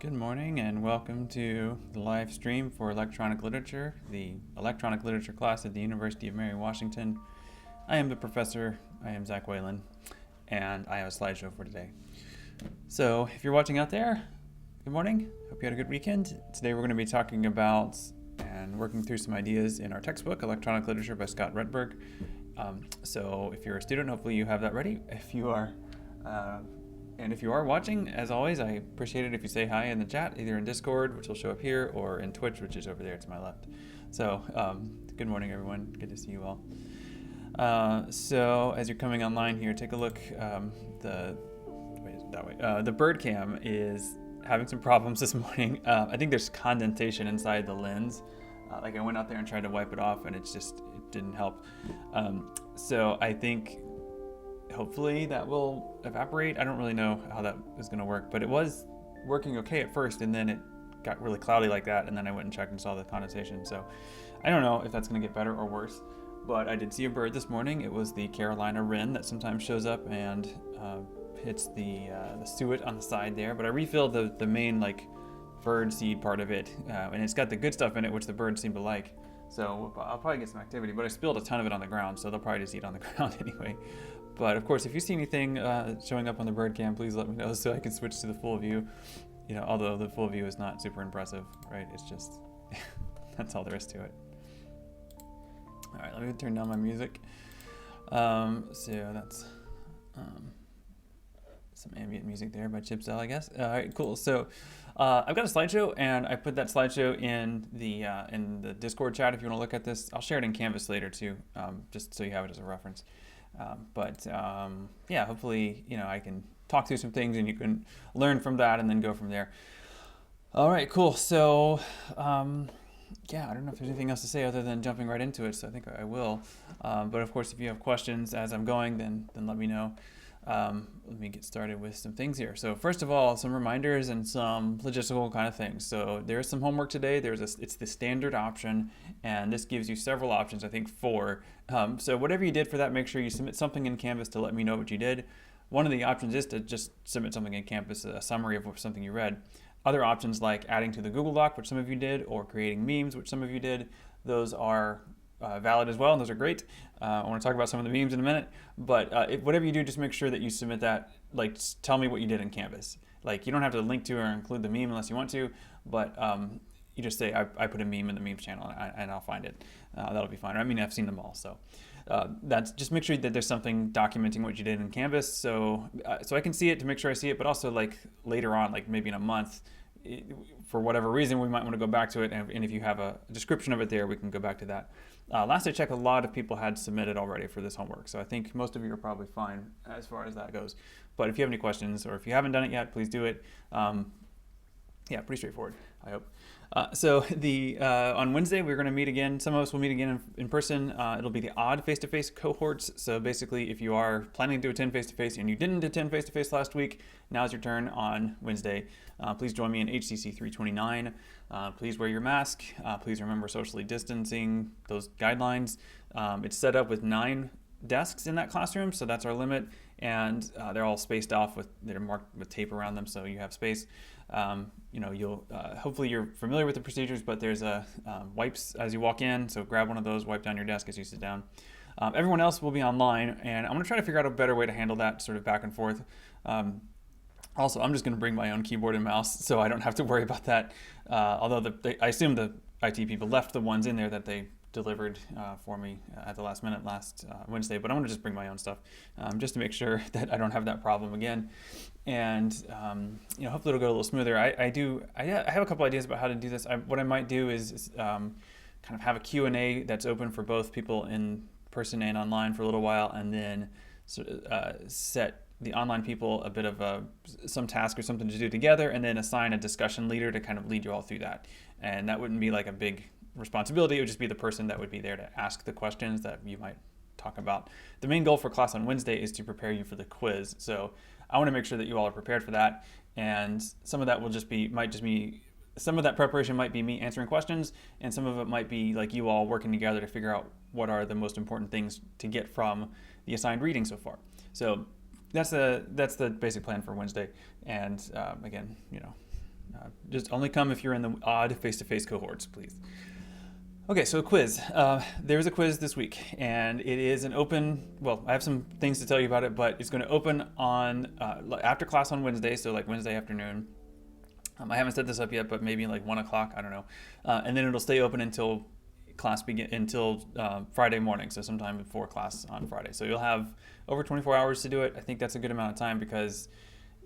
Good morning and welcome to the live stream for Electronic Literature, the Electronic Literature class at the University of Mary Washington. I am the professor, I am Zach Whalen, and I have a slideshow for today. So if you're watching out there, good morning, hope you had a good weekend. Today we're going to be talking about and working through some ideas in our textbook, Electronic Literature by Scott Redberg. So if you're a student, hopefully you have that ready. If you are watching, as always, I appreciate it if you say hi in the chat, either in Discord, which will show up here, or in Twitch, which is over there to my left. So, good morning, everyone. Good to see you all. So, as you're coming online here, take a look. The bird cam is having some problems this morning. I think there's condensation inside the lens. Like I went out there and tried to wipe it off, and it didn't help. So I think hopefully that will evaporate. I don't really know how that is going to work, but it was working okay at first, and then it got really cloudy like that, and then I went and checked and saw the condensation. So I don't know if that's going to get better or worse, but I did see a bird this morning. It was the Carolina wren that sometimes shows up and hits the suet on the side there, but I refilled the main bird seed part of it, and it's got the good stuff in it, which the birds seem to like. So I'll probably get some activity, but I spilled a ton of it on the ground, so they'll probably just eat on the ground anyway. But of course, if you see anything showing up on the bird cam, please let me know so I can switch to the full view. Although the full view is not super impressive, right? It's just, that's all there is to it. All right, let me turn down my music. So that's some ambient music there by Chip Zell, I guess. All right, cool. So I've got a slideshow, and I put that slideshow in the Discord chat if you want to look at this. I'll share it in Canvas later too, just so you have it as a reference. Yeah, hopefully, I can talk through some things and you can learn from that and then go from there. All right, cool. So, yeah, I don't know if there's anything else to say other than jumping right into it, so I think I will. But of course, if you have questions as I'm going, then let me know. Let me get started with some things here. So first of all, some reminders and some logistical kind of things. So there's some homework today. It's the standard option, and this gives you several options, I think 4. So whatever you did for that, make sure you submit something in Canvas to let me know what you did. One of the options is to just submit something in Canvas, a summary of something you read. Other options like adding to the Google Doc, which some of you did, or creating memes, which some of you did, those are valid as well, and those are great. I want to talk about some of the memes in a minute, but whatever you do, just make sure that you submit that, tell me what you did in Canvas. You don't have to link to or include the meme unless you want to, but you just say, I put a meme in the memes channel, and I'll find it. That'll be fine. I mean, I've seen them all, so that's just make sure that there's something documenting what you did in Canvas, so I can see it, to make sure I see it, but also later on, maybe in a month, for whatever reason, we might want to go back to it, and if you have a description of it there, we can go back to that. Last I checked, a lot of people had submitted already for this homework, so I think most of you are probably fine as far as that goes. But if you have any questions, or if you haven't done it yet, please do it. Yeah, pretty straightforward, I hope. So on Wednesday, we're going to meet again. Some of us will meet again in person. It'll be the odd face-to-face cohorts. So basically, if you are planning to attend face-to-face and you didn't attend face-to-face last week, now's your turn on Wednesday. Please join me in HCC 329. Please wear your mask. Please remember socially distancing, those guidelines. It's set up with 9 desks in that classroom, so that's our limit. And they're all spaced off they're marked with tape around them, so you have space. You'll hopefully you're familiar with the procedures, but there's wipes as you walk in, so grab one of those, wipe down your desk as you sit down. Everyone else will be online, and I'm going to try to figure out a better way to handle that sort of back and forth. Also, I'm just going to bring my own keyboard and mouse, so I don't have to worry about that. Although I assume the IT people left the ones in there that they delivered for me at the last minute last Wednesday, but I'm going to just bring my own stuff just to make sure that I don't have that problem again. And hopefully it'll go a little smoother. I have a couple ideas about how to do this. What I might do is kind of have a Q&A that's open for both people in person and online for a little while, and then sort of set the online people a bit of some task or something to do together, and then assign a discussion leader to kind of lead you all through that. And that wouldn't be like a big responsibility. It would just be the person that would be there to ask the questions that you might talk about. The main goal for class on Wednesday is to prepare you for the quiz. So I want to make sure that you all are prepared for that. And some of that some of that preparation might be me answering questions, and some of it might be you all working together to figure out what are the most important things to get from the assigned reading so far. So that's the basic plan for Wednesday. And again, Just only come if you're in the odd face-to-face cohorts, please. Okay, so a quiz. There's a quiz this week, and it is an open, well, I have some things to tell you about it, but it's going to open on after class on Wednesday, so like Wednesday afternoon. I haven't set this up yet, but maybe like 1 o'clock, I don't know. And then it'll stay open until Friday morning, so sometime before class on Friday. So you'll have over 24 hours to do it. I think that's a good amount of time because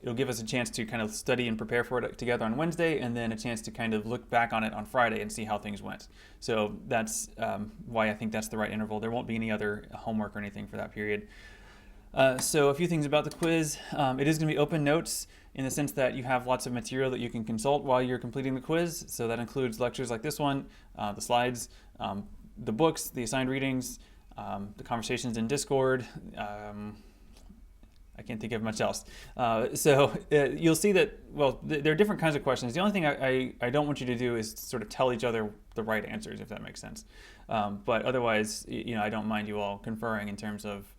it'll give us a chance to kind of study and prepare for it together on Wednesday, and then a chance to kind of look back on it on Friday and see how things went. So that's why I think that's the right interval. There won't be any other homework or anything for that period. So a few things about the quiz. It is going to be open notes in the sense that you have lots of material that you can consult while you're completing the quiz. So that includes lectures like this one, the slides, the books, the assigned readings, the conversations in Discord. I can't think of much else. So you'll see that, well, there are different kinds of questions. The only thing I don't want you to do is sort of tell each other the right answers, if that makes sense. But otherwise, I don't mind you all conferring in terms of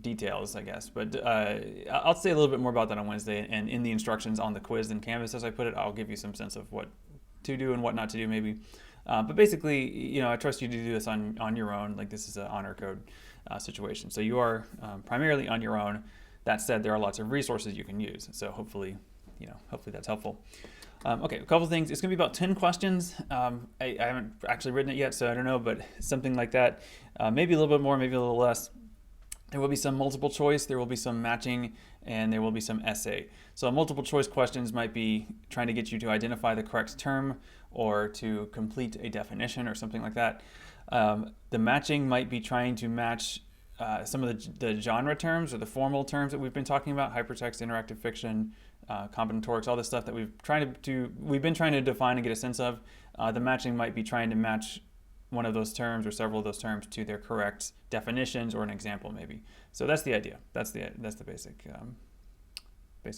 details, I guess. But I'll say a little bit more about that on Wednesday, and in the instructions on the quiz in Canvas, as I put it, I'll give you some sense of what to do and what not to do, maybe. But basically, I trust you to do this on your own. Like, this is an honor code situation. So you are primarily on your own. That said, there are lots of resources you can use. So hopefully that's helpful. Okay, a couple things. It's going to be about 10 questions. I haven't actually written it yet, so I don't know, but something like that. Maybe a little bit more, maybe a little less. There will be some multiple choice, there will be some matching, and there will be some essay. So multiple choice questions might be trying to get you to identify the correct term or to complete a definition or something like that. The matching might be trying to match some of the genre terms or the formal terms that we've been talking about: hypertext, interactive fiction, combinatorics, all this stuff that we've been trying to define and get a sense of. The matching might be trying to match one of those terms or several of those terms to their correct definitions or an example, maybe. So that's the idea. That's the basic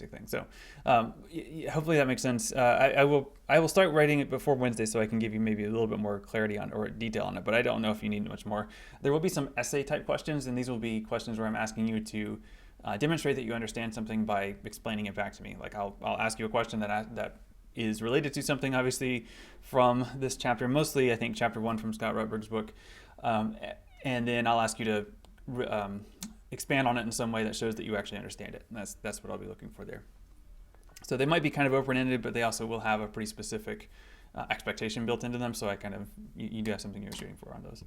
thing. So hopefully that makes sense. I will start writing it before Wednesday so I can give you maybe a little bit more clarity on or detail on it, but I don't know if you need much more. There will be some essay type questions, and these will be questions where I'm asking you to demonstrate that you understand something by explaining it back to me. Like I'll ask you a question that is related to something, obviously, from this chapter, mostly I think chapter 1 from Scott Rutberg's book, and then I'll ask you to expand on it in some way that shows that you actually understand it. And that's what I'll be looking for there. So they might be kind of open-ended, but they also will have a pretty specific expectation built into them, so you do have something you're shooting for on those.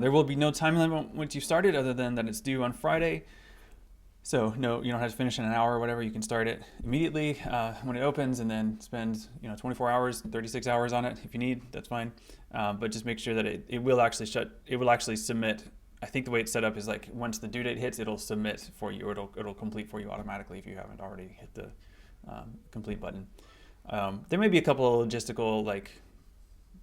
There will be no time limit once you started, other than that it's due on Friday. So no, you don't have to finish in an hour or whatever. You can start it immediately when it opens, and then spend 24 hours, 36 hours on it if you need. That's fine. But just make sure that it will actually submit. I think the way it's set up is like once the due date hits, it'll submit for you. It'll complete for you automatically if you haven't already hit the complete button. There may be a couple of logistical,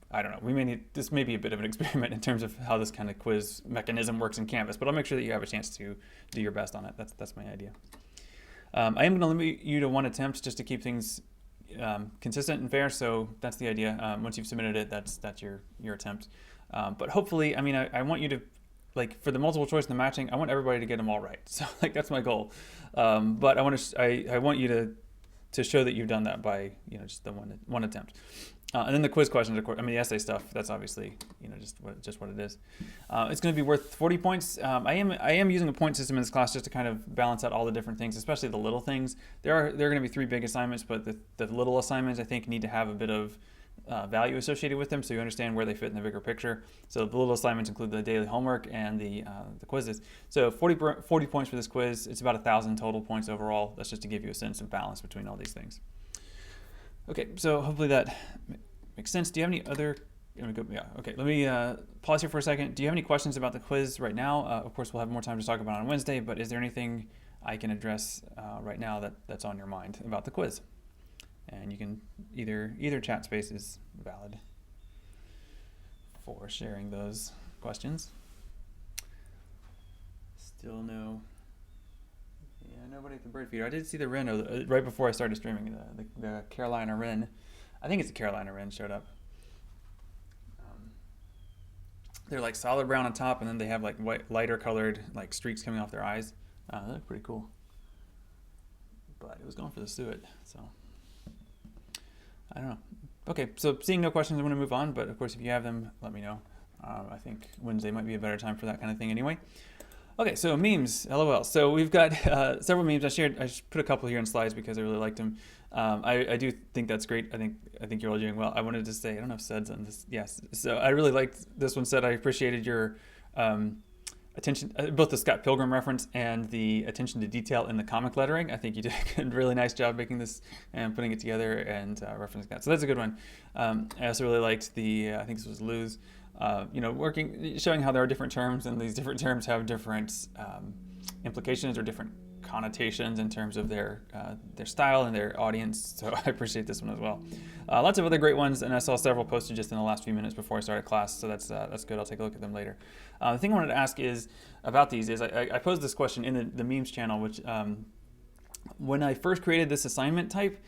I don't know. This may be a bit of an experiment in terms of how this kind of quiz mechanism works in Canvas, but I'll make sure that you have a chance to do your best on it. That's my idea. I am going to limit you to one attempt just to keep things consistent and fair. So that's the idea. Once you've submitted it, that's your attempt. But hopefully, I want you to, for the multiple choice and the matching, I want everybody to get them all right. So that's my goal. But I want you to show that you've done that by just the one attempt. And then the quiz questions, of course, the essay stuff, that's obviously, just what it is. It's going to be worth 40 points. I am using a point system in this class just to kind of balance out all the different things, especially the little things. There are going to be 3 big assignments, but the little assignments, I think, need to have a bit of value associated with them so you understand where they fit in the bigger picture. So the little assignments include the daily homework and the quizzes. So 40 points for this quiz. It's about 1,000 total points overall. That's just to give you a sense of balance between all these things. Okay, so hopefully that makes sense. Do you have any other? Okay, let me pause here for a second. Do you have any questions about the quiz right now? Of course, we'll have more time to talk about it on Wednesday, but is there anything I can address right now that's on your mind about the quiz? And you can either chat space is valid for sharing those questions. Still no. Yeah, nobody at the bird feeder. I did see the wren right before I started streaming. The Carolina wren, I think it's a Carolina wren, showed up. They're like solid brown on top, and then they have like white, lighter colored streaks coming off their eyes. They look pretty cool. But it was going for the suet, so. I don't know. Okay, so seeing no questions, I'm going to move on. But of course, if you have them, let me know. I think Wednesday might be a better time for that kind of thing anyway. Okay, so memes, LOL. So we've got several memes. I just put a couple here in slides because I really liked them. I do think that's great. I think you're all doing well. I wanted to say, I don't know if Sed's on this. Yes. So I really liked this one. Said I appreciated your attention, both the Scott Pilgrim reference and the attention to detail in the comic lettering. I think you did a really nice job making this and putting it together and referencing that. So that's a good one. I also really liked the, I think this was Lou's, showing how there are different terms and these different terms have different implications or different connotations in terms of their style and their audience. So I appreciate this one as well. Lots of other great ones, and I saw several posted just in the last few minutes before I started class, so that's good. I'll take a look at them later. The thing I wanted to ask is about these is I posed this question in the memes channel, which when I first created this assignment type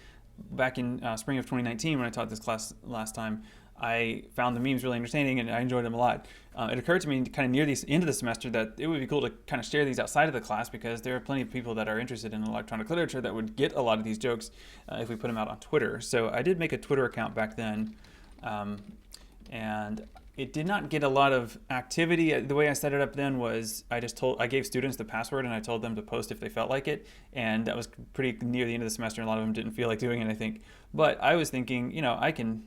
back in spring of 2019 when I taught this class last time, I found the memes really entertaining and I enjoyed them a lot. It occurred to me kind of near the end of the semester that it would be cool to kind of share these outside of the class because there are plenty of people that are interested in electronic literature that would get a lot of these jokes if we put them out on Twitter. So I did make a Twitter account back then, and it did not get a lot of activity. The way I set it up then was I gave students the password and I told them to post if they felt like it. And that was pretty near the end of the semester and a lot of them didn't feel like doing it, I think. But I was thinking, I can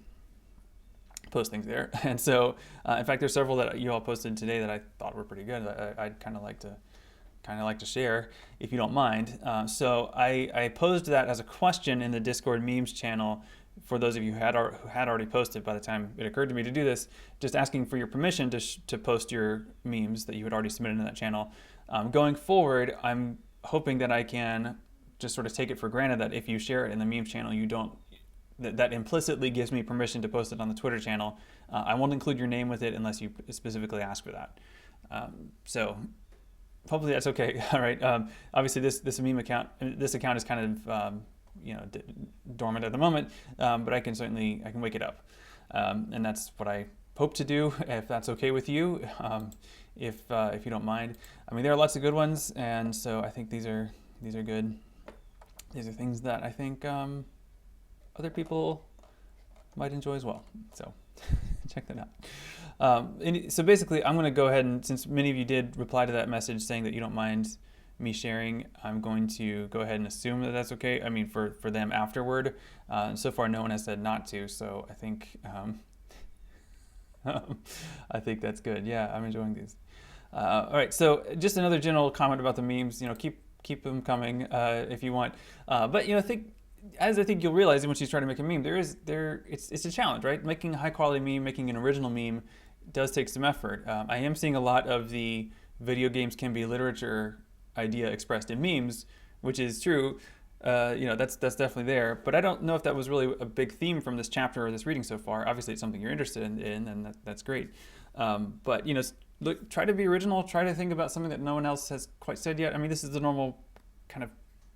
post things there. And so, in fact, there's several that you all posted today that I thought were pretty good. I'd kind of like to share if you don't mind. So I posed that as a question in the Discord memes channel for those of you who had already posted by the time it occurred to me to do this, just asking for your permission to post your memes that you had already submitted in that channel. Going forward, I'm hoping that I can just sort of take it for granted that if you share it in the memes channel, you don't that implicitly gives me permission to post it on the Twitter channel. I won't include your name with it unless you specifically ask for that. So hopefully that's okay. All right. Obviously, this meme account, this account is kind of dormant at the moment, but I can wake it up, and that's what I hope to do. If that's okay with you, if you don't mind. I mean, there are lots of good ones, and so I think these are good. These are things that I think other people might enjoy as well. So check that out. So basically, I'm going to go ahead and, since many of you did reply to that message saying that you don't mind me sharing, I'm going to go ahead and assume that that's okay. I mean, for them afterward. So far, no one has said not to. So I think I think that's good. Yeah, I'm enjoying these. All right. So just another general comment about the memes. Keep them coming if you want. But I think you'll realize once you try to make a meme, it's a challenge, right? Making a high quality meme, making an original meme does take some effort. I am seeing a lot of the video games can be literature idea expressed in memes, which is true. That's definitely there. But I don't know if that was really a big theme from this chapter or this reading so far. Obviously, it's something you're interested in and that's great. But look, try to be original. Try to think about something that no one else has quite said yet. I mean, this is the normal kind of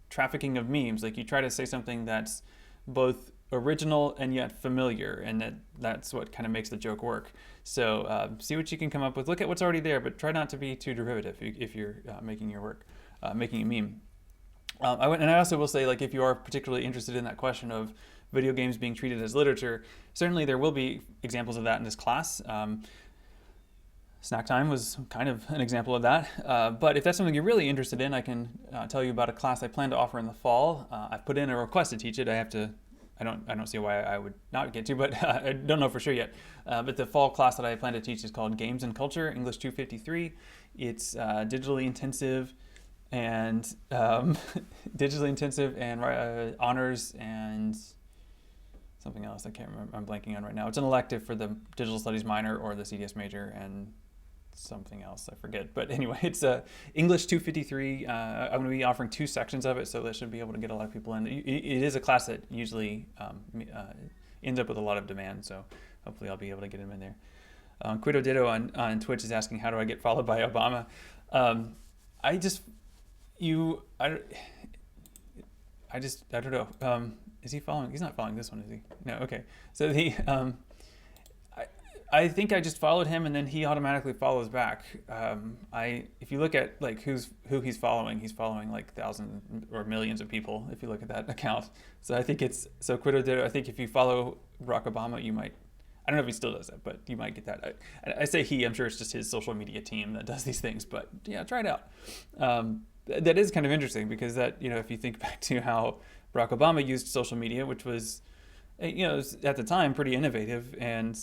trafficking of memes. Like, you try to say something that's both original and yet familiar, and that's what kind of makes the joke work. So see what you can come up with. Look at what's already there, but try not to be too derivative if you're making your work, making a meme. I also will say, like, if you are particularly interested in that question of video games being treated as literature, certainly there will be examples of that in this class. Snack time was kind of an example of that. But if that's something you're really interested in, I can tell you about a class I plan to offer in the fall. I've put in a request to teach it. I don't see why I would not get to, but I don't know for sure yet. But the fall class that I plan to teach is called Games and Culture, English 253. It's digitally intensive and honors and something else I can't remember. I'm blanking on right now. It's an elective for the digital studies minor or the CDS major and something else I forget. But anyway, it's English 253. I'm going to be offering 2 sections of it, so that should be able to get a lot of people in. It is a class that usually ends up with a lot of demand, so hopefully I'll be able to get them in there. Quito Ditto on Twitch is asking, how do I get followed by Obama? I don't know. Is he following? He's not following this one, is he? No. Okay. So I think I just followed him, and then he automatically follows back. If you look at like who he's following like thousands or millions of people. If you look at that account, so I think it's so Quiddo Ditto. I think if you follow Barack Obama, you might. I don't know if he still does that, but you might get that. I say he. I'm sure it's just his social media team that does these things. But yeah, try it out. That is kind of interesting because that if you think back to how Barack Obama used social media, which was at the time pretty innovative and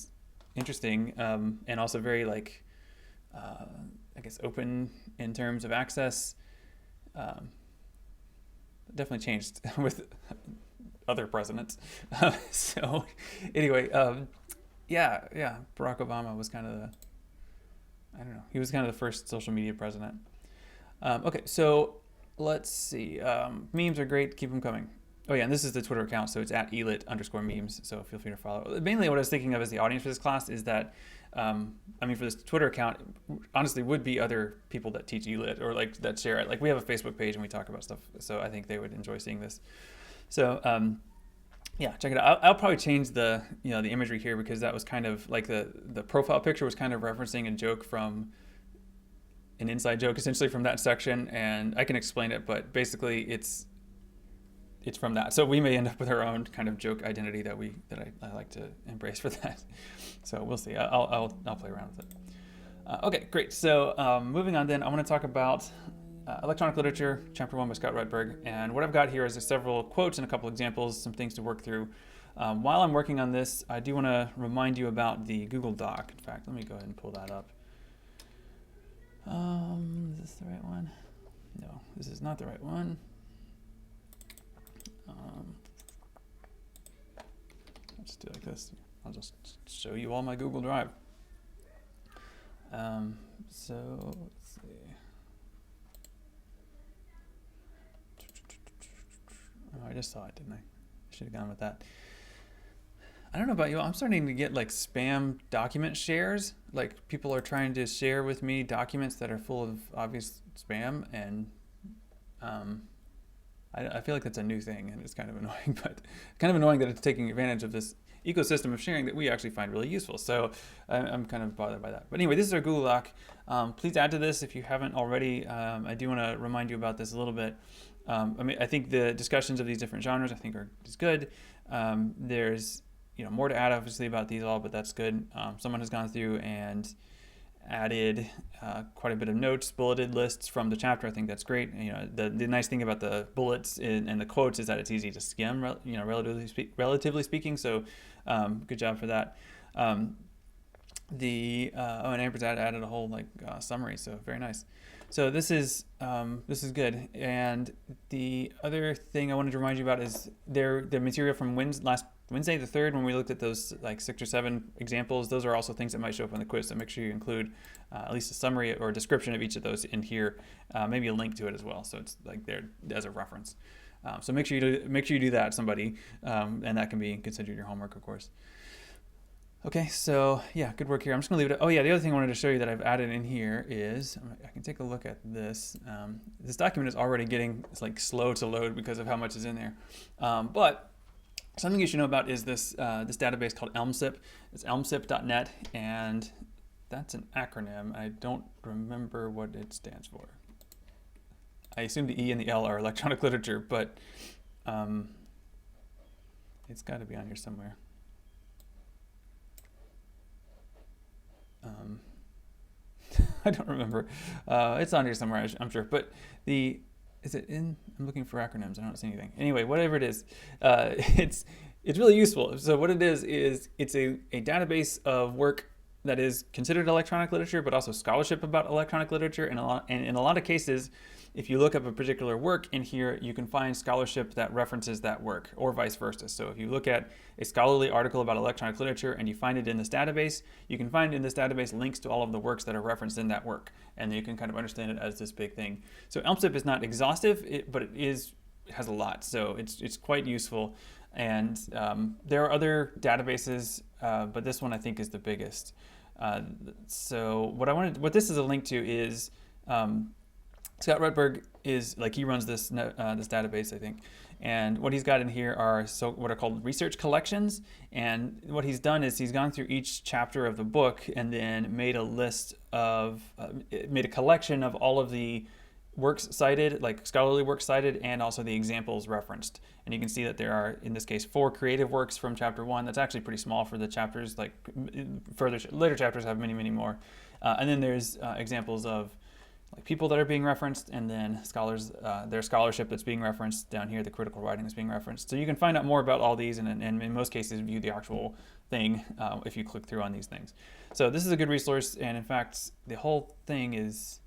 interesting, and also very like I guess open in terms of access. Definitely changed with other presidents. So anyway, yeah, Barack Obama was kind of he was kind of the first social media president. Okay, so let's see. Memes are great. Keep them coming. Oh yeah, and this is the Twitter account, so it's at elit_memes, so feel free to follow. Mainly what I was thinking of as the audience for this class is that, for this Twitter account, honestly would be other people that teach elit or like that share it. Like we have a Facebook page and we talk about stuff, so I think they would enjoy seeing this. So yeah, check it out. I'll probably change the the imagery here because that was kind of like the profile picture was kind of referencing a joke from an inside joke essentially from that section, and I can explain it, but basically it's from that. So we may end up with our own kind of joke identity that I like to embrace for that. So we'll see. I'll play around with it. Okay, great. So moving on then, I want to talk about Electronic Literature, Chapter 1 by Scott Rudberg. And what I've got here is several quotes and a couple examples, some things to work through. While I'm working on this, I do want to remind you about the Google Doc. In fact, let me go ahead and pull that up. Is this the right one? No, this is not the right one. Let's do it like this. I'll just show you all my Google Drive. So let's see. Oh, I just saw it, didn't I? Should have gone with that. I don't know about you. I'm starting to get like spam document shares. Like people are trying to share with me documents that are full of obvious spam, and I feel like that's a new thing, and it's kind of annoying, but kind of annoying that it's taking advantage of this ecosystem of sharing that we actually find really useful. So I'm kind of bothered by that. But anyway, this is our Google Doc. Please add to this if you haven't already. I do want to remind you about this a little bit. I think the discussions of these different genres is good. There's more to add obviously about these all, but that's good. Someone has gone through and added quite a bit of notes, bulleted lists from the chapter. I think that's great. The nice thing about the bullets and the quotes is that it's easy to skim, relatively speaking. So good job for that. And Amber's added a whole summary, so very nice. So this is good. And the other thing I wanted to remind you about is the material from last Wednesday the 3rd, when we looked at those 6 or 7 examples. Those are also things that might show up on the quiz, so make sure you include at least a summary or a description of each of those in here, maybe a link to it as well, so it's there as a reference. So make sure you do that, somebody, and that can be considered your homework, of course. Okay, so yeah, good work here. I'm just gonna leave it. Oh yeah, the other thing I wanted to show you that I've added in here is I can take a look at this. This document is already it's slow to load because of how much is in there, but something you should know about is this database called ELMSIP. It's elmsip.net, and that's an acronym. I don't remember what it stands for. I assume the E and the L are electronic literature, but it's got to be on here somewhere. I don't remember. It's on here somewhere, I'm sure. But is it in? I'm looking for acronyms. I don't see anything. Anyway, whatever it is, it's really useful. So what it is it's a database of work that is considered electronic literature, but also scholarship about electronic literature. And in a lot of cases, if you look up a particular work in here, you can find scholarship that references that work, or vice versa. So if you look at a scholarly article about electronic literature and you find it in this database, you can find in this database links to all of the works that are referenced in that work, and then you can kind of understand it as this big thing. So ELMSIP is not exhaustive, but it has a lot, so it's quite useful. And there are other databases, but this one I think is the biggest. So what this is a link to is Scott Rutberg is like, he runs this this database, I think, and what he's got in here are what are called research collections. And what he's done is he's gone through each chapter of the book and then made a list of made a collection of all of the works cited, like scholarly works cited, and also the examples referenced. And you can see that there are, in this case, 4 creative works from chapter 1. That's actually pretty small for the chapters. Like later chapters have many, many more. And then there's examples of like people that are being referenced, and then scholars, their scholarship that's being referenced down here, the critical writing that's being referenced. So you can find out more about all these, and in most cases view the actual thing if you click through on these things. So this is a good resource, and in fact, the whole thing is,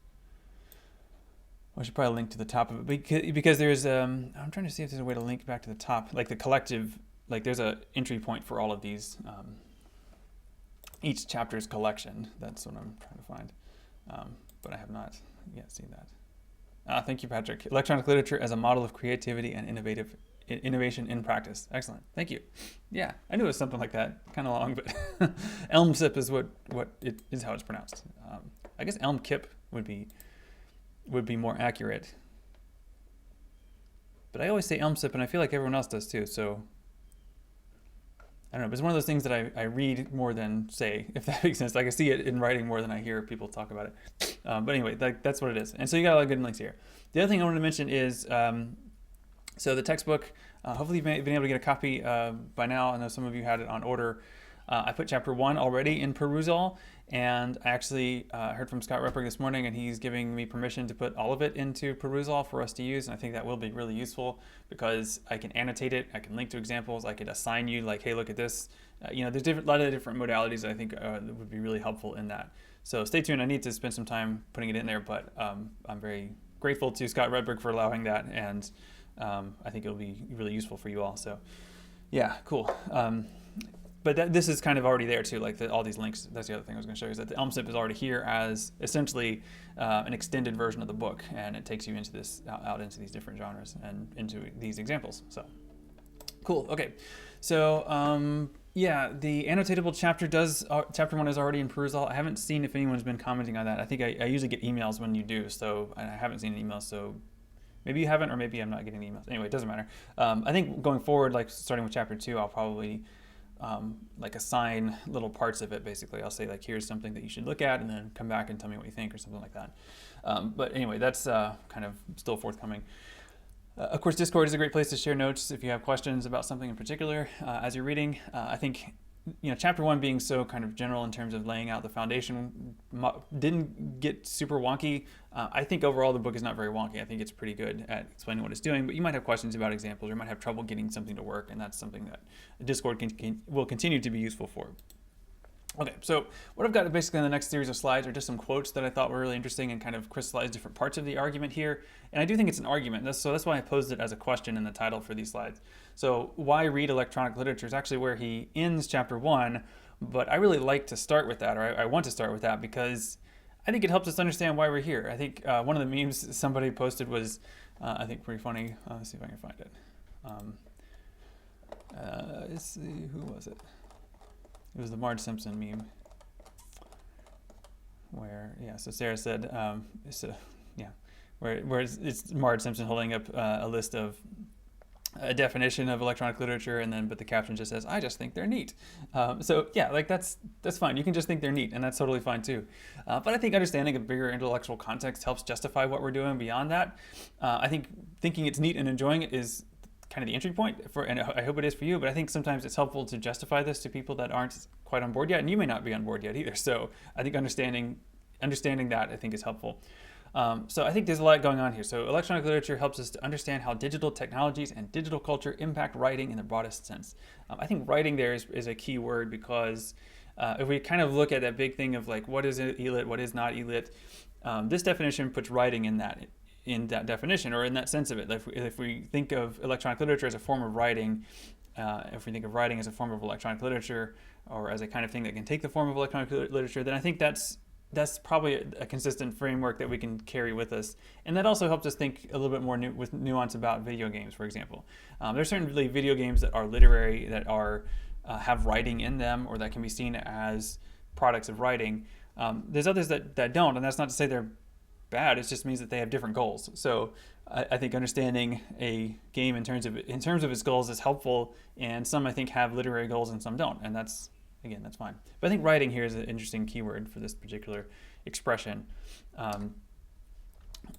I should probably link to the top of it, because there's, I'm trying to see if there's a way to link back to the top, like the collective, like there's a entry point for all of these, each chapter's collection. That's what I'm trying to find, but I have not yet seen that. Thank you, Patrick. Electronic literature as a model of creativity and innovation in practice. Excellent. Thank you. Yeah, I knew it was something like that. Kind of long, but ELMSIP is what it is, how it's pronounced. I guess ELMKIP would be more accurate. But I always say ELMSIP, and I feel like everyone else does too. So I don't know, but it's one of those things that I read more than say, if that makes sense. Like I see it in writing more than I hear people talk about it. But anyway, that's what it is. And so you got a lot of good links here. The other thing I wanted to mention is, so the textbook, hopefully you've been able to get a copy by now. I know some of you had it on order. I put chapter 1 already in Perusal, and I actually heard from Scott Rutberg this morning, and he's giving me permission to put all of it into Perusal for us to use, and I think that will be really useful because I can annotate it, I can link to examples, I could assign you like, hey, look at this. There's a lot of different modalities that I think that would be really helpful in that. So stay tuned. I need to spend some time putting it in there, but I'm very grateful to Scott Rutberg for allowing that, and I think it'll be really useful for you all. So yeah, cool. But this is kind of already there too, like all these links. That's the other thing I was going to show you, is that the ELMSIP is already here as essentially an extended version of the book, and it takes you into this out into these different genres and into these examples. So cool. Okay, so yeah, the annotatable chapter chapter 1 is already in Perusal. I haven't seen if anyone's been commenting on that. I think I usually get emails when you do, so I haven't seen an email. So maybe you haven't, or maybe I'm not getting emails. Anyway, it doesn't matter. I think going forward, like starting with chapter 2, I'll probably like assign little parts of it. Basically, I'll say like, here's something that you should look at, and then come back and tell me what you think, or something like that. But anyway, that's kind of still forthcoming. Of course, Discord is a great place to share notes if you have questions about something in particular as you're reading. I think, chapter 1 being so kind of general in terms of laying out the foundation didn't get super wonky. I think overall the book is not very wonky. I think it's pretty good at explaining what it's doing, but you might have questions about examples, or you might have trouble getting something to work, and that's something that Discord will continue to be useful for. Okay, so what I've got basically in the next series of slides are just some quotes that I thought were really interesting and kind of crystallize different parts of the argument here. And I do think it's an argument, so that's why I posed it as a question in the title for these slides. So why read electronic literature is actually where he ends chapter 1, but I really like to start with that, or I want to start with that, because I think it helps us understand why we're here. I think one of the memes somebody posted was, I think, pretty funny. Let's see if I can find it. Let's see, who was it? It was the Marge Simpson meme, where, yeah, so Sarah said, where it's Marge Simpson holding up a list of a definition of electronic literature, but the caption just says, I just think they're neat. So yeah, like that's fine. You can just think they're neat, and that's totally fine too. But I think understanding a bigger intellectual context helps justify what we're doing beyond that. I think thinking it's neat and enjoying it is kind of the entry point and I hope it is for you, but I think sometimes it's helpful to justify this to people that aren't quite on board yet, and you may not be on board yet either. So I think understanding that, I think, is helpful. So I think there's a lot going on here. So electronic literature helps us to understand how digital technologies and digital culture impact writing in the broadest sense. I think writing there is a key word, because if we kind of look at that big thing of like, what is elit, what is not elit, this definition puts writing in that definition, or in that sense of it. If we think of electronic literature as a form of writing, if we think of writing as a form of electronic literature, or as a kind of thing that can take the form of electronic literature, then I think that's probably a consistent framework that we can carry with us. And that also helps us think a little bit more with nuance about video games, for example. There's certainly video games that are literary, that have writing in them, or that can be seen as products of writing. There's others that don't, and that's not to say they're bad. It just means that they have different goals. So I think understanding a game in terms of its goals is helpful, and some I think have literary goals and some don't, and that's fine. But I think writing here is an interesting keyword for this particular expression.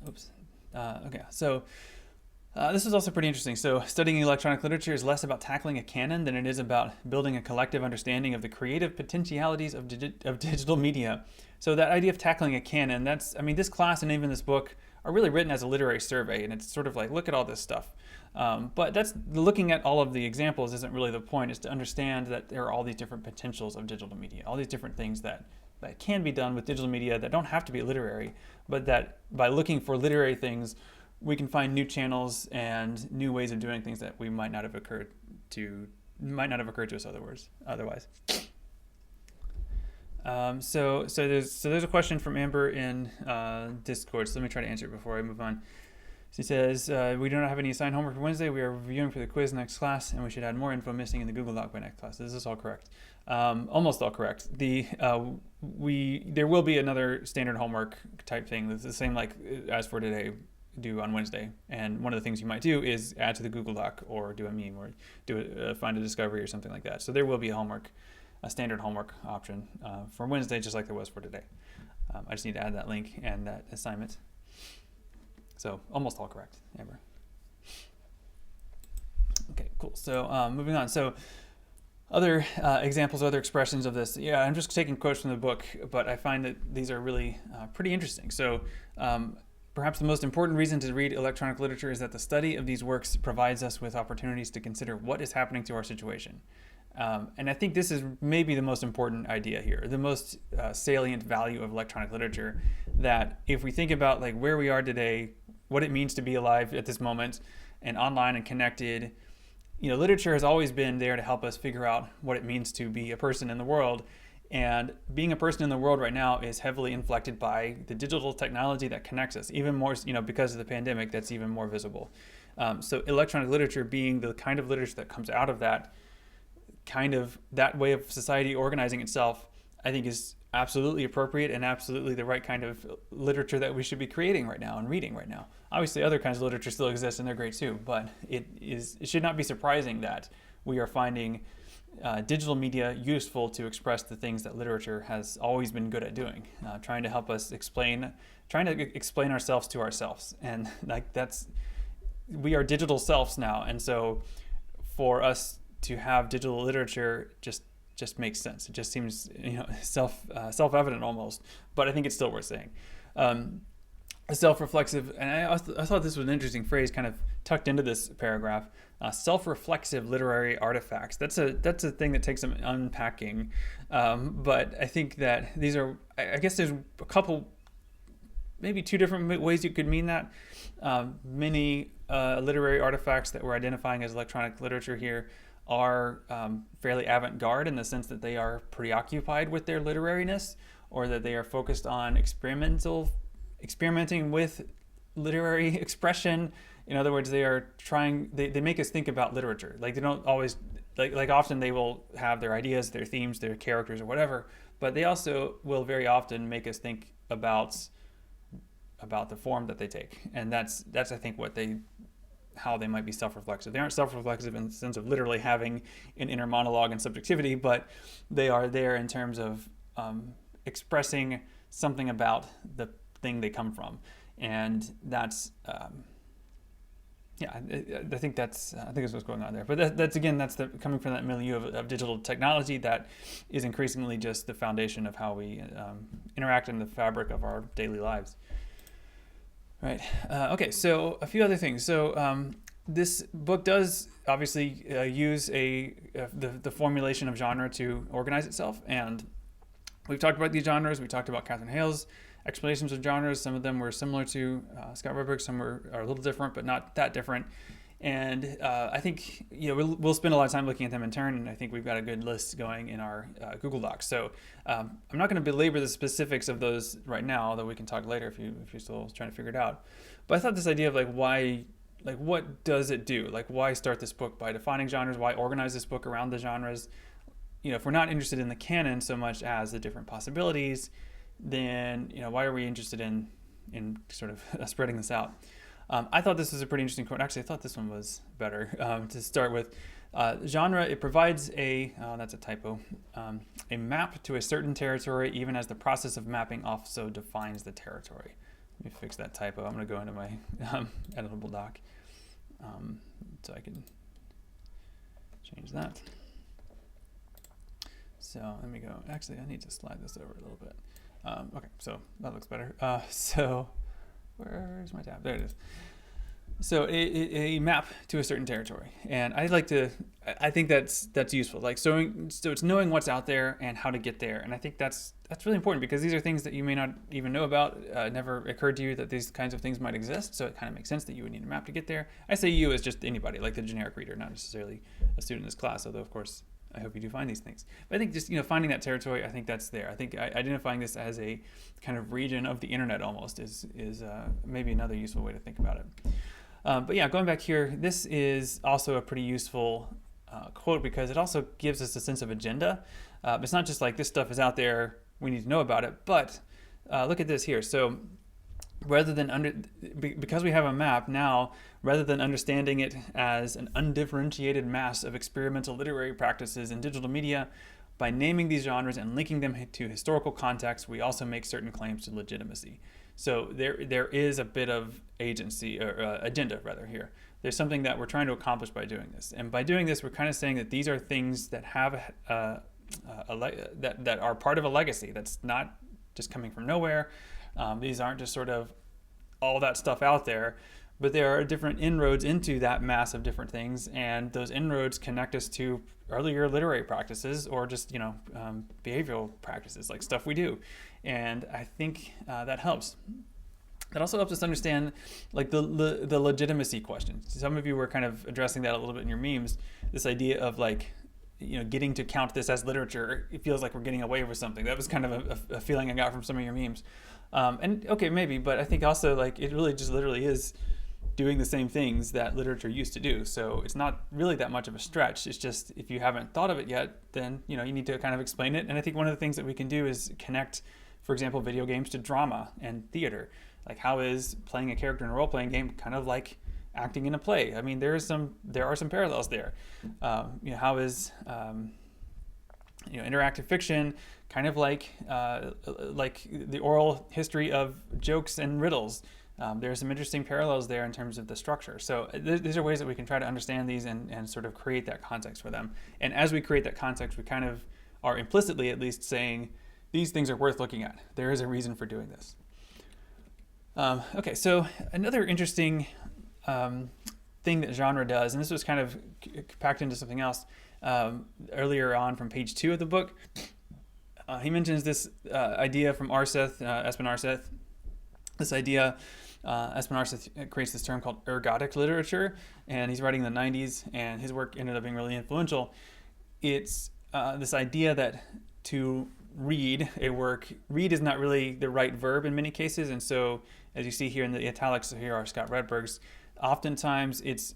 Okay, so this is also pretty interesting. So studying electronic literature is less about tackling a canon than it is about building a collective understanding of the creative potentialities of digital media. So that idea of tackling a canon, this class and even this book are really written as a literary survey, and it's sort of like, look at all this stuff. But that's looking at all of the examples isn't really the point. Is to understand that there are all these different potentials of digital media, all these different things that can be done with digital media that don't have to be literary, but that by looking for literary things, we can find new channels and new ways of doing things that might not have occurred to us otherwise. So there's a question from Amber in Discord. So let me try to answer it before I move on. She says, we do not have any assigned homework for Wednesday. We are reviewing for the quiz next class, and we should add more info missing in the Google Doc by next class. Is this all correct? Almost all correct. There will be another standard homework type thing that's the same like as for today, do on Wednesday. And one of the things you might do is add to the Google Doc or do a meme or find a discovery or something like that. So there will be a standard homework option for Wednesday, just like there was for today. I just need to add that link and that assignment. So almost all correct, Amber. Okay, cool. So moving on. So other examples, other expressions of this. Yeah, I'm just taking quotes from the book, but I find that these are really pretty interesting. So perhaps the most important reason to read electronic literature is that the study of these works provides us with opportunities to consider what is happening to our situation. And I think this is maybe the most important idea here, the most salient value of electronic literature, that if we think about like where we are today, what it means to be alive at this moment and online and connected, literature has always been there to help us figure out what it means to be a person in the world. And being a person in the world right now is heavily inflected by the digital technology that connects us, even more, because of the pandemic, that's even more visible. So electronic literature being the kind of literature that comes out of that way of society organizing itself, I think is absolutely appropriate and absolutely the right kind of literature that we should be creating right now and reading right now. Obviously, other kinds of literature still exist and they're great too, but it should not be surprising that we are finding digital media useful to express the things that literature has always been good at doing, trying to help us explain ourselves to ourselves. And we are digital selves now, and so for us to have digital literature just makes sense. It just seems self-evident almost, but I think it's still worth saying. Self-reflexive, and I thought this was an interesting phrase kind of tucked into this paragraph. Self-reflexive literary artifacts. That's a thing that takes some unpacking, but I think that these are. I guess there's a couple, maybe two different ways you could mean that. Many literary artifacts that we're identifying as electronic literature here are fairly avant-garde in the sense that they are preoccupied with their literariness, or that they are focused on experimenting with literary expression. In other words, they make us think about literature. Like they don't always, like often they will have their ideas, their themes, their characters or whatever, but they also will very often make us think about the form that they take. And that's I think how they might be self-reflexive. They aren't self-reflexive in the sense of literally having an inner monologue and subjectivity, but they are there in terms of expressing something about the thing they come from. And that's, I think that's what's going on there. But that's coming from that milieu of digital technology that is increasingly just the foundation of how we interact in the fabric of our daily lives. Right. Okay. So a few other things. So this book does obviously use the formulation of genre to organize itself, and we've talked about these genres. We talked about Catherine Hale's explanations of genres. Some of them were similar to Scott Roebuck. Some are a little different, but not that different. And I think we'll spend a lot of time looking at them in turn, and I think we've got a good list going in our Google Docs. So I'm not going to belabor the specifics of those right now, although we can talk later if you're still trying to figure it out. But I thought this idea of what does it do? Like, why start this book by defining genres? Why organize this book around the genres? If we're not interested in the canon so much as the different possibilities, then why are we interested in in sort of spreading this out. I thought this was a pretty interesting quote. Actually, I thought this one was better to start with. Genre, it provides that's a typo, a map to a certain territory, even as the process of mapping also defines the territory. Let me fix that typo. I'm going to go into my editable doc so I can change that. So let me go. Actually, I need to slide this over a little bit. Okay, so that looks better. So where's my tab? There it is. So a map to a certain territory, and I think that's useful. Like so it's knowing what's out there and how to get there, and I think that's really important because these are things that you may not even know about. Never occurred to you that these kinds of things might exist, so it kind of makes sense that you would need a map to get there. I say you as just anybody, like the generic reader, not necessarily a student in this class, although of course I hope you do find these things. But I think just finding that territory, I think that's there. I think identifying this as a kind of region of the internet almost is maybe another useful way to think about it. But yeah, going back here, this is also a pretty useful quote because it also gives us a sense of agenda. It's not just like this stuff is out there, we need to know about it, but look at this here. So rather than because we have a map now, rather than understanding it as an undifferentiated mass of experimental literary practices in digital media, by naming these genres and linking them to historical context, we also make certain claims to legitimacy. So there is a bit of agency or agenda rather here. There's something that we're trying to accomplish by doing this, and by doing this, we're kind of saying that these are things that have that are part of a legacy that's not just coming from nowhere. These aren't just sort of all that stuff out there, but there are different inroads into that mass of different things, and those inroads connect us to earlier literary practices or just behavioral practices like stuff we do, and I think that helps. That also helps us understand like the legitimacy question. Some of you were kind of addressing that a little bit in your memes. This idea of like getting to count this as literature, it feels like we're getting away with something. That was kind of a feeling I got from some of your memes. And okay, maybe, but I think also like it really just literally is doing the same things that literature used to do. So it's not really that much of a stretch. It's just if you haven't thought of it yet, then you need to kind of explain it. And I think one of the things that we can do is connect, for example, video games to drama and theater. Like how is playing a character in a role-playing game kind of like acting in a play? I mean, there are some parallels there. How is interactive fiction kind of like the oral history of jokes and riddles? There are some interesting parallels there in terms of the structure. So these are ways that we can try to understand these and sort of create that context for them. And as we create that context, we kind of are implicitly at least saying these things are worth looking at. There is a reason for doing this. Okay, so another interesting thing that genre does, and this was kind of packed into something else earlier on from page 2 of the book. He mentions this idea from Espen Aarseth. This idea, Espen Aarseth creates this term called ergotic literature, and he's writing in the 90s, and his work ended up being really influential. It's this idea that to read a work, read is not really the right verb in many cases, and so as you see here in the italics here are Scott Redberg's, oftentimes it's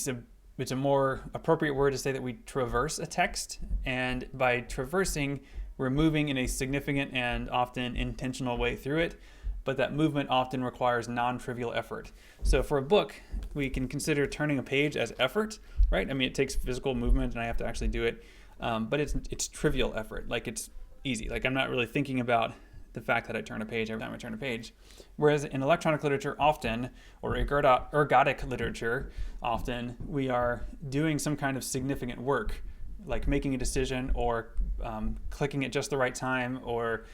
a more appropriate word to say that we traverse a text, and by traversing, we're moving in a significant and often intentional way through it, but that movement often requires non-trivial effort. So for a book, we can consider turning a page as effort, right? I mean, it takes physical movement and I have to actually do it, but it's trivial effort, like it's easy. Like I'm not really thinking about the fact that I turn a page every time I turn a page. Whereas in electronic literature often, or ergotic literature often, we are doing some kind of significant work, like making a decision or clicking at just the right time or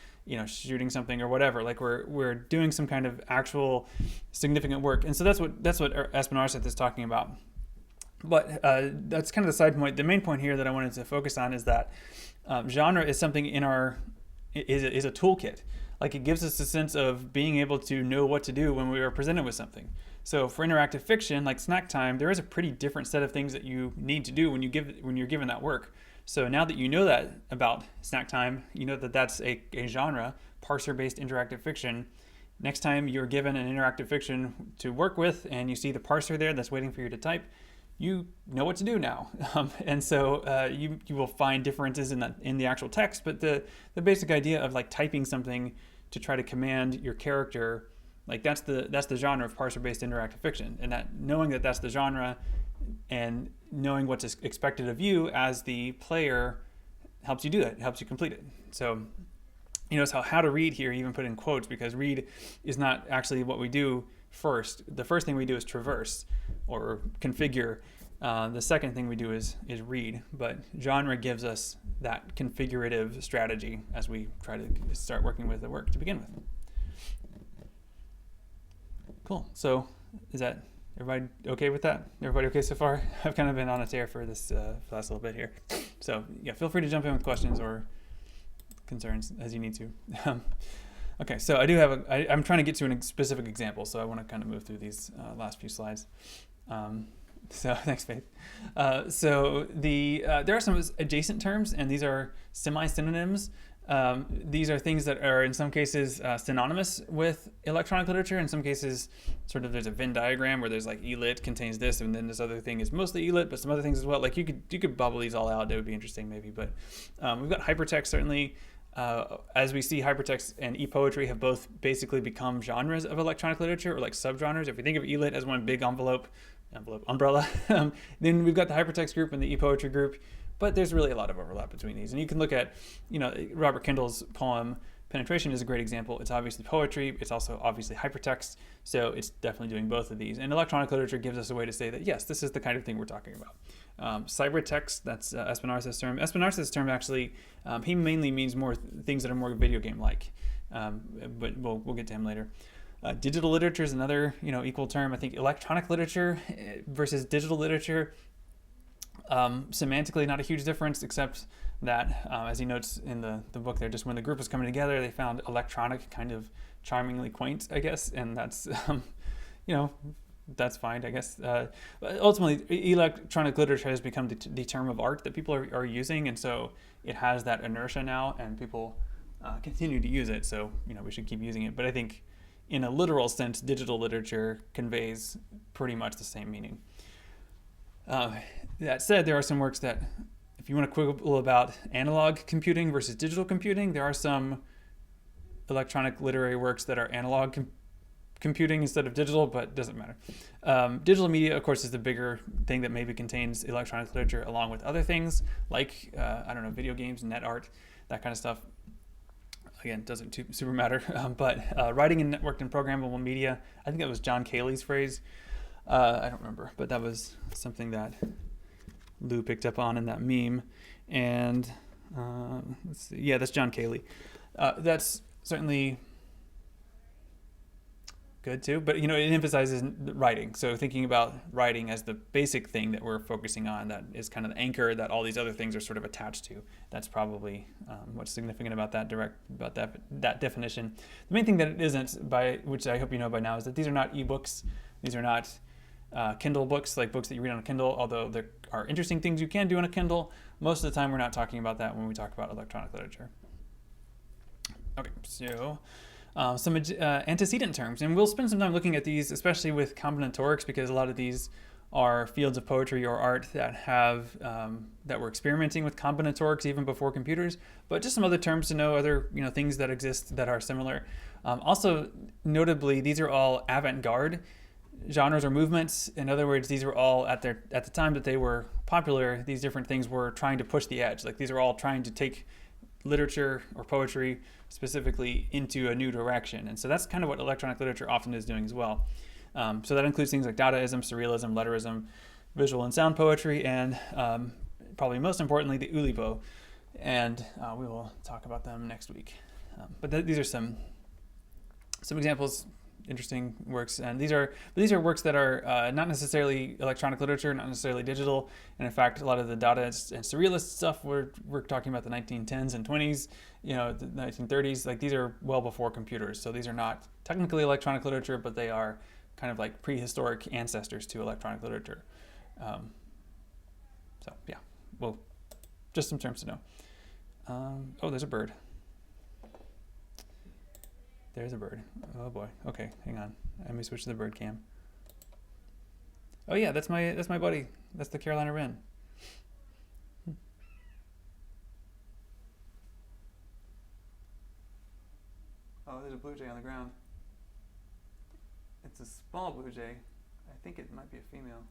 shooting something or whatever. Like we're doing some kind of actual significant work. And so that's what Espen Aarseth is talking about. But that's kind of the side point. The main point here that I wanted to focus on is that genre is something is a toolkit. Like it gives us a sense of being able to know what to do when we are presented with something. So for interactive fiction, like snack time, there is a pretty different set of things that you need to do when you're given that work. So now that you know that about snack time, you know that that's a genre, parser-based interactive fiction. Next time you're given an interactive fiction to work with and you see the parser there that's waiting for you to type, you know what to do now. And so you will find differences in the actual text, but the basic idea of like typing something to try to command your character Like that's the genre of parser-based interactive fiction, and that knowing that that's the genre and knowing what's expected of you as the player helps you do it, helps you complete it. So you notice how to read here even put in quotes, because read is not actually what we do first. The first thing we do is traverse or configure. The second thing we do is read, but genre gives us that configurative strategy as we try to start working with the work to begin with. Cool. So is that everybody okay with that? Everybody okay so far? I've kind of been on a tear for this last little bit here. So yeah, feel free to jump in with questions or concerns as you need to. Okay, so I do have I'm trying to get to a specific example, so I want to kind of move through these last few slides. So thanks, Faith. So there are some adjacent terms, and these are semi-synonyms. These are things that are in some cases synonymous with electronic literature. In some cases, sort of there's a Venn diagram where there's like elit contains this, and then this other thing is mostly elit, but some other things as well. Like you could bubble these all out. It would be interesting maybe. But we've got hypertext certainly. As we see, hypertext and e-poetry have both basically become genres of electronic literature, or like subgenres. If we think of elit as one big umbrella, then we've got the hypertext group and the e-poetry group. But there's really a lot of overlap between these. And you can look at, Robert Kendall's poem Penetration is a great example. It's obviously poetry. It's also obviously hypertext. So it's definitely doing both of these. And electronic literature gives us a way to say that, yes, this is the kind of thing we're talking about. Cybertext, that's Espinarza's term. Espinarza's term actually, he mainly means more things that are more video game-like. But we'll get to him later. Digital literature is another, equal term. I think electronic literature versus digital literature, semantically not a huge difference, except that, as he notes in the book there, just when the group was coming together, they found electronic kind of charmingly quaint, I guess, and that's, that's fine, I guess. But ultimately, electronic literature has become the term of art that people are using, and so it has that inertia now, and people continue to use it, so, we should keep using it. But I think in a literal sense, digital literature conveys pretty much the same meaning. That said, there are some works that, if you want to quibble about analog computing versus digital computing, there are some electronic literary works that are analog computing instead of digital, but it doesn't matter. Digital media, of course, is the bigger thing that maybe contains electronic literature along with other things like, video games, net art, that kind of stuff. Again, doesn't super matter. But writing in networked and programmable media, I think that was John Cayley's phrase. I don't remember, but that was something that Lou picked up on in that meme. And let's see. Yeah, that's John Cayley. That's certainly good too, but it emphasizes writing. So thinking about writing as the basic thing that we're focusing on, that is kind of the anchor that all these other things are sort of attached to. That's probably what's significant about that definition. The main thing that it isn't, by which I hope you know by now, is that these are not ebooks. These are not Kindle books, like books that you read on a Kindle, although there are interesting things you can do on a Kindle. Most of the time we're not talking about that when we talk about electronic literature. Okay, so some antecedent terms, and we'll spend some time looking at these, especially with combinatorics, because a lot of these are fields of poetry or art that have that were experimenting with combinatorics even before computers. But just some other terms to know, other things that exist that are similar. Also, notably, these are all avant-garde genres or movements. In other words, these were all at the time that they were popular. These different things were trying to push the edge. Like these are all trying to take literature or poetry specifically into a new direction. And so that's kind of what electronic literature often is doing as well. So that includes things like Dadaism, Surrealism, Letterism, visual and sound poetry, and probably most importantly, the Oulipo. And we will talk about them next week. But these are some examples, interesting works, and these are works that are not necessarily electronic literature, not necessarily digital, and in fact a lot of the Dadaist and Surrealist stuff we're talking about the 1910s and 20s, the 1930s, like these are well before computers, so these are not technically electronic literature, but they are kind of like prehistoric ancestors to electronic literature. So yeah, well, just some terms to know. Oh, there's a bird. There's a bird. Oh boy. Okay, hang on. Let me switch to the bird cam. Oh yeah, that's my buddy. That's the Carolina wren. Oh, there's a blue jay on the ground. it's a small blue jay. I think it might be a female.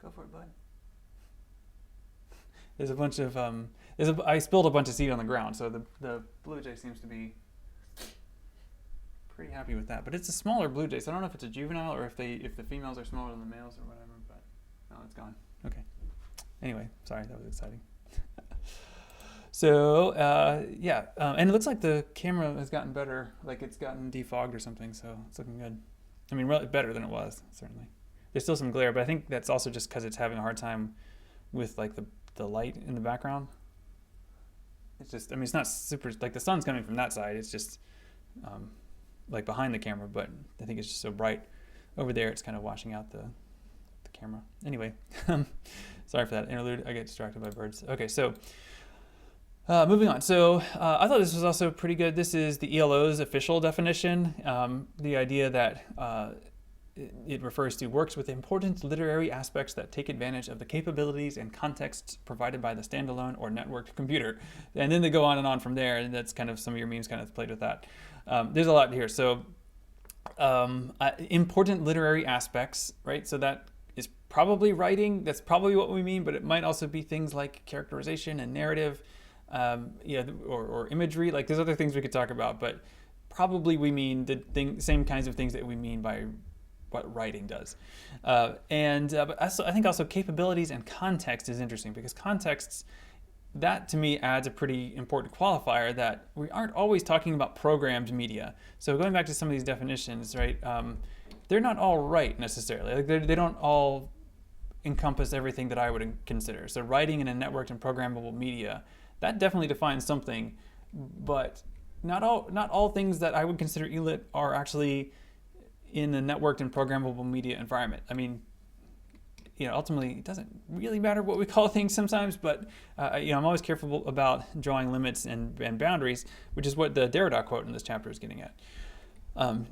Go for it, bud. There's a bunch of I spilled a bunch of seed on the ground, so the blue jay seems to be pretty happy with that. But it's a smaller blue jay, so I don't know if it's a juvenile or if the females are smaller than the males or whatever. But no, it's gone. Okay. Anyway, sorry, that was exciting. So and it looks like the camera has gotten better, like it's gotten defogged or something. So it's looking good. I mean, really better than it was, certainly. There's still some glare, but I think that's also just because it's having a hard time with like the light in the background. It's just, I mean, it's not super, like the sun's coming from that side. It's just like behind the camera, but I think it's just so bright over there. It's kind of washing out the camera. Anyway, sorry for that interlude. I get distracted by birds. Okay, so moving on. So I thought this was also pretty good. This is the ELO's official definition. The idea that it refers to works with important literary aspects that take advantage of the capabilities and contexts provided by the standalone or networked computer. And then they go on and on from there, and that's kind of some of your memes kind of played with that. There's a lot here. So important literary aspects, right? So that is probably writing. That's probably what we mean, but it might also be things like characterization and narrative, or imagery. Like there's other things we could talk about, but probably we mean the same kinds of things that we mean by what writing does. But I think also capabilities and context is interesting, because contexts, that to me adds a pretty important qualifier that we aren't always talking about programmed media. So going back to some of these definitions, right, they're not all right necessarily. Like they don't all encompass everything that I would consider. So writing in a networked and programmable media, that definitely defines something, but not all things that I would consider elit are actually in the networked and programmable media environment. I mean, ultimately it doesn't really matter what we call things sometimes, but I'm always careful about drawing limits and boundaries, which is what the Derrida quote in this chapter is getting at.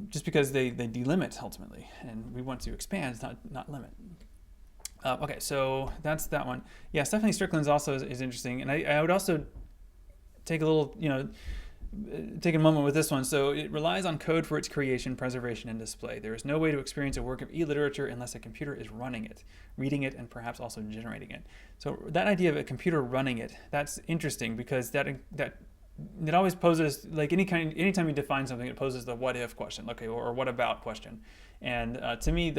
Just because they delimit ultimately, and we want to expand, not limit. Okay, so that's that one. Yeah, Stephanie Strickland's also is interesting, and I would also take a little, take a moment with this one. So it relies on code for its creation, preservation, and display. There is no way to experience a work of e-literature unless a computer is running it, reading it, and perhaps also generating it. So that idea of a computer running it, that's interesting, because that it always poses, like anytime you define something, it poses the what if question, okay, or what about question. And to me,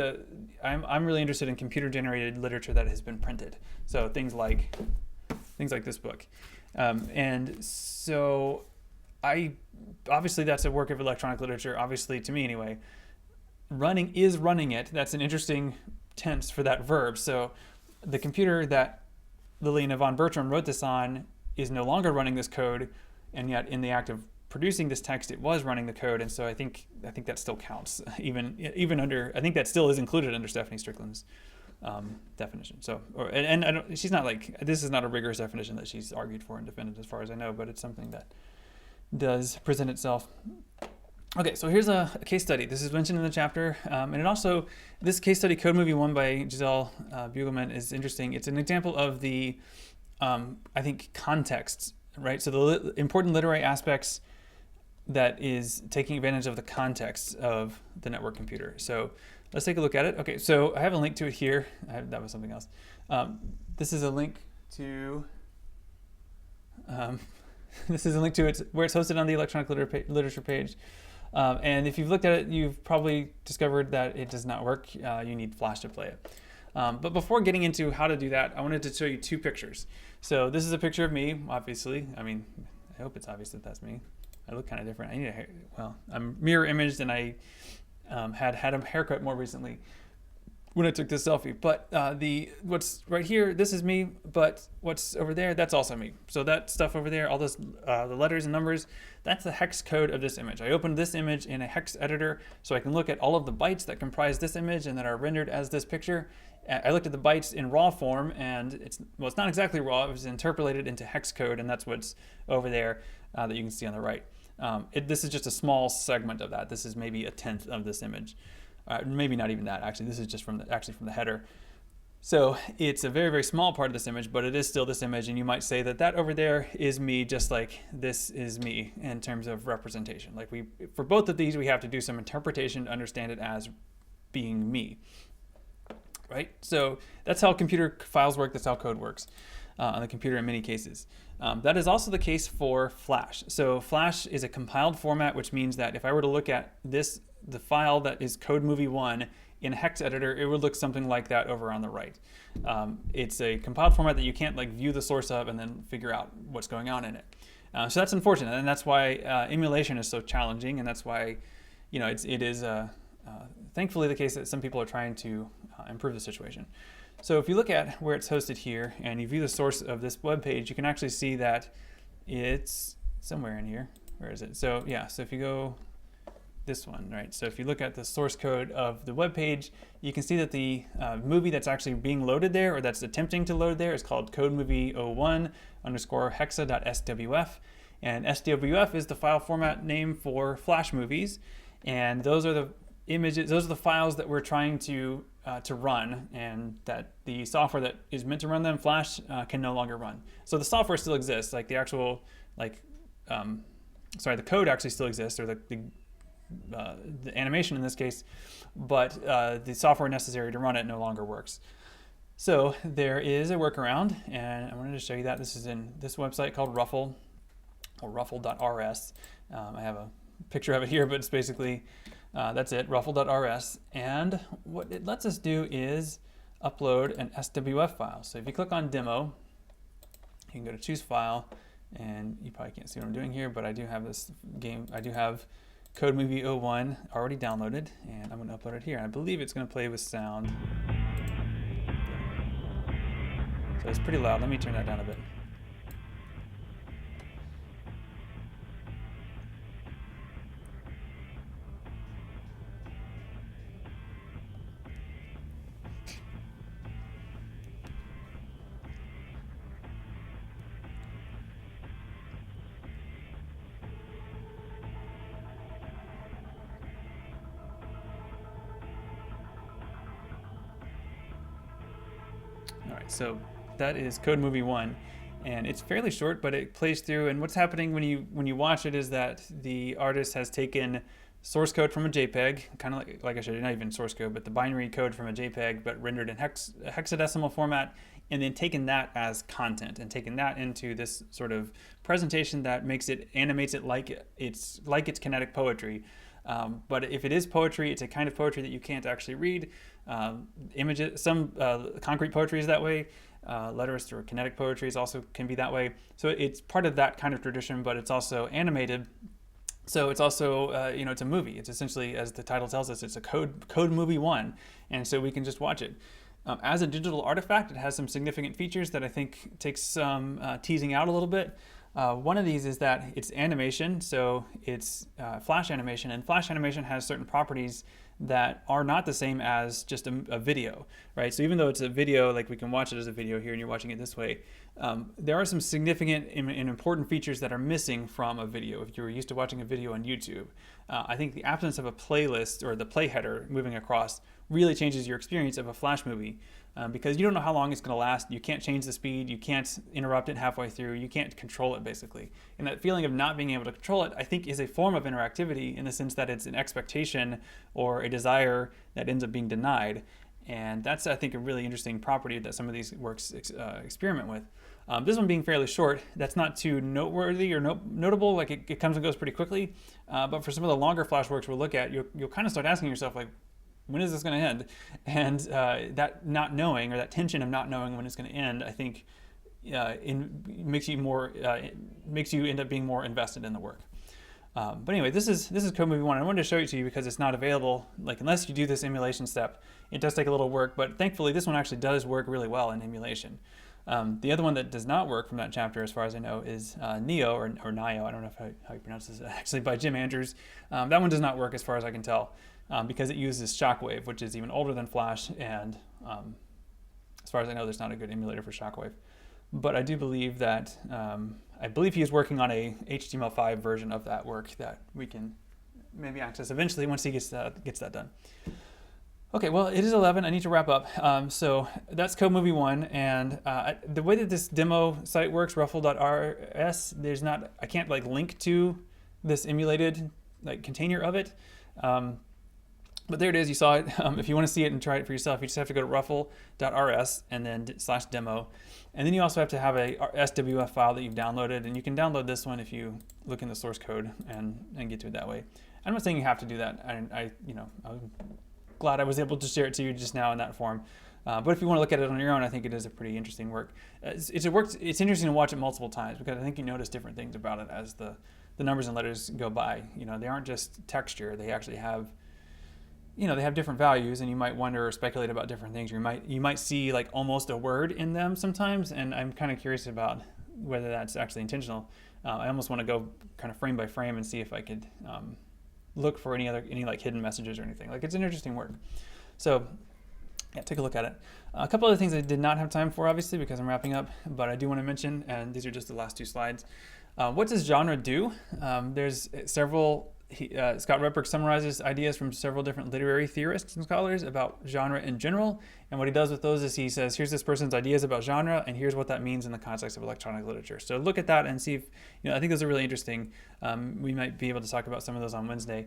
I'm really interested in computer generated literature that has been printed. So things like this book, and so obviously that's a work of electronic literature. Obviously, to me anyway, running it. That's an interesting tense for that verb. So the computer that Liliana von Bertram wrote this on is no longer running this code, and yet in the act of producing this text, it was running the code. And so I think that still counts, even under, I think that still is included under Stephanie Strickland's definition. So, she's not like, this is not a rigorous definition that she's argued for and defended as far as I know, but it's something that does present itself. Okay, so here's a case study. This is mentioned in the chapter, and it also, this case study, Code Movie 1 by Giselle Bugelman, is interesting. It's an example of the, I think, context, right? So the important literary aspects that is taking advantage of the context of the network computer. So let's take a look at it. Okay, so I have a link to it here. That was something else. This is a link to it where it's hosted on the electronic literature page. And if you've looked at it, you've probably discovered that it does not work. You need Flash to play it. But before getting into how to do that, I wanted to show you two pictures. So this is a picture of me, obviously. I mean, I hope it's obvious that that's me. I look kind of different. I'm mirror imaged, and I had a haircut more recently when I took this selfie. But what's right here, this is me, but what's over there, that's also me. So that stuff over there, all those the letters and numbers, that's the hex code of this image. I opened this image in a hex editor so I can look at all of the bytes that comprise this image and that are rendered as this picture. I looked at the bytes in raw form, and it's not exactly raw. It was interpolated into hex code, and that's what's over there that you can see on the right. This is just a small segment of that. This is maybe a tenth of this image. Maybe not even that, actually. This is just from the header. So it's a very, very small part of this image, but it is still this image, and you might say that that over there is me, just like this is me in terms of representation. Like for both of these, we have to do some interpretation to understand it as being me, right? So that's how computer files work, that's how code works on the computer in many cases. That is also the case for Flash. So Flash is a compiled format, which means that if I were to look at the file that is code movie 1 in a hex editor, it would look something like that over on the right. It's a compiled format that you can't like view the source of and then figure out what's going on in it. So that's unfortunate, and that's why emulation is so challenging, and that's why it is thankfully the case that some people are trying to improve the situation. So if you look at where it's hosted here and you view the source of this web page, you can actually see that it's somewhere in here. Where is it? So yeah, so if you go this one, right? So if you look at the source code of the web page, you can see that the movie that's actually being loaded there, or that's attempting to load there, is called codemovie01_hexa.swf. And SWF is the file format name for Flash movies. And those are the images, those are the files that we're trying to run, and that the software that is meant to run them, Flash, can no longer run. So the software still exists, like the actual, the code actually still exists, or the animation in this case, but the software necessary to run it no longer works. So there is a workaround, and I wanted to show you that. This is in this website called Ruffle, or ruffle.rs. I have a picture of it here, but it's basically that's it, ruffle.rs. And what it lets us do is upload an SWF file. So if you click on demo, you can go to choose file, and you probably can't see what I'm doing here, but I do have this game, I do have Code Movie 01 already downloaded, and I'm going to upload it here. I believe it's going to play with sound. So it's pretty loud. Let me turn that down a bit. All right, so that is Code Movie 1, and it's fairly short, but it plays through. And what's happening when you watch it is that the artist has taken source code from a JPEG, kind of like I showed you, not even source code, but the binary code from a JPEG, but rendered in hexadecimal format, and then taken that as content and taken that into this sort of presentation that animates it like it's kinetic poetry. But if it is poetry, it's a kind of poetry that you can't actually read. Images, some concrete poetry is that way. Letterist or kinetic poetry also can be that way. So it's part of that kind of tradition, but it's also animated. So it's also, it's a movie. It's essentially, as the title tells us, it's a code movie 1, and so we can just watch it. As a digital artifact, it has some significant features that I think takes some teasing out a little bit. One of these is that it's animation, so it's Flash animation, and Flash animation has certain properties that are not the same as just a video, right? So even though it's a video, like we can watch it as a video here and you're watching it this way, there are some significant and important features that are missing from a video. If you're used to watching a video on YouTube, I think the absence of a playlist or the play header moving across really changes your experience of a Flash movie, because you don't know how long it's going to last. You can't change the speed, you can't interrupt it halfway through, you can't control it basically. And that feeling of not being able to control it, I think, is a form of interactivity, in the sense that it's an expectation or a desire that ends up being denied. And that's, I think, a really interesting property that some of these works experiment with. This one being fairly short, that's not too noteworthy or notable, like it comes and goes pretty quickly. But for some of the longer Flash works we'll look at, you'll kind of start asking yourself, like, when is this going to end? And that not knowing, or that tension of not knowing when it's going to end, I think makes you end up being more invested in the work. But anyway, this is Code Movie 1. I wanted to show it to you because it's not available. Like, unless you do this emulation step, it does take a little work. But thankfully, this one actually does work really well in emulation. The other one that does not work from that chapter, as far as I know, is Neo or Nio. I don't know how you pronounce this, actually, by Jim Andrews. That one does not work as far as I can tell, because it uses Shockwave, which is even older than Flash, and as far as I know, there's not a good emulator for Shockwave. But I do believe that, I believe he is working on a HTML5 version of that work that we can maybe access eventually once he gets that done. Okay, well, it is 11. I need to wrap up. So that's Code Movie 1. And the way that this demo site works, ruffle.rs, I can't like link to this emulated like container of it. But there it is. You saw it. If you want to see it and try it for yourself, you just have to go to ruffle.rs and then /demo. And then you also have to have a SWF file that you've downloaded. And you can download this one if you look in the source code and get to it that way. I'm not saying you have to do that. I'm glad I was able to share it to you just now in that form. But if you want to look at it on your own, I think it is a pretty interesting work. It's interesting to watch it multiple times because I think you notice different things about it as the numbers and letters go by. They aren't just texture. They actually have, they have different values, and you might wonder or speculate about different things. You might see like almost a word in them sometimes, and I'm kind of curious about whether that's actually intentional. I almost want to go kind of frame by frame and see if I could look for any like hidden messages or anything. Like, it's an interesting work. So yeah, take a look at it. A couple other things I did not have time for, obviously, because I'm wrapping up, but I do want to mention, and these are just the last 2 slides. What does genre do? There's several, Scott Redberg summarizes ideas from several different literary theorists and scholars about genre in general. And what he does with those is he says, here's this person's ideas about genre, and here's what that means in the context of electronic literature. So look at that and see if, I think those are really interesting. We might be able to talk about some of those on Wednesday.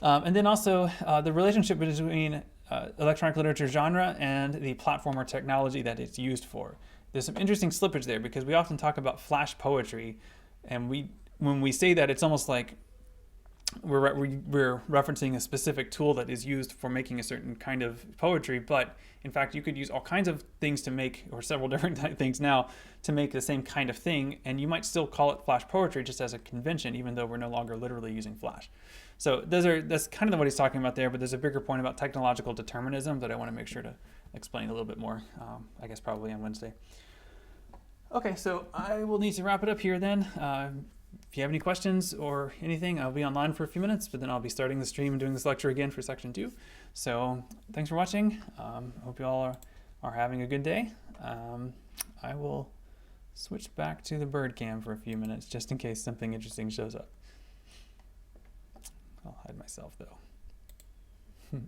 And then also the relationship between electronic literature genre and the platform or technology that it's used for. There's some interesting slippage there because we often talk about flash poetry, and when we say that, it's almost like we're referencing a specific tool that is used for making a certain kind of poetry, but in fact you could use all kinds of things to make, or several different things now, to make the same kind of thing, and you might still call it flash poetry just as a convention, even though we're no longer literally using flash. So that's kind of what he's talking about there, but there's a bigger point about technological determinism that I want to make sure to explain a little bit more, I guess probably on Wednesday. Okay, so I will need to wrap it up here then. If you have any questions or anything, I'll be online for a few minutes, but then I'll be starting the stream and doing this lecture again for section 2. So thanks for watching. Hope you all are having a good day. I will switch back to the bird cam for a few minutes just in case something interesting shows up. I'll hide myself though.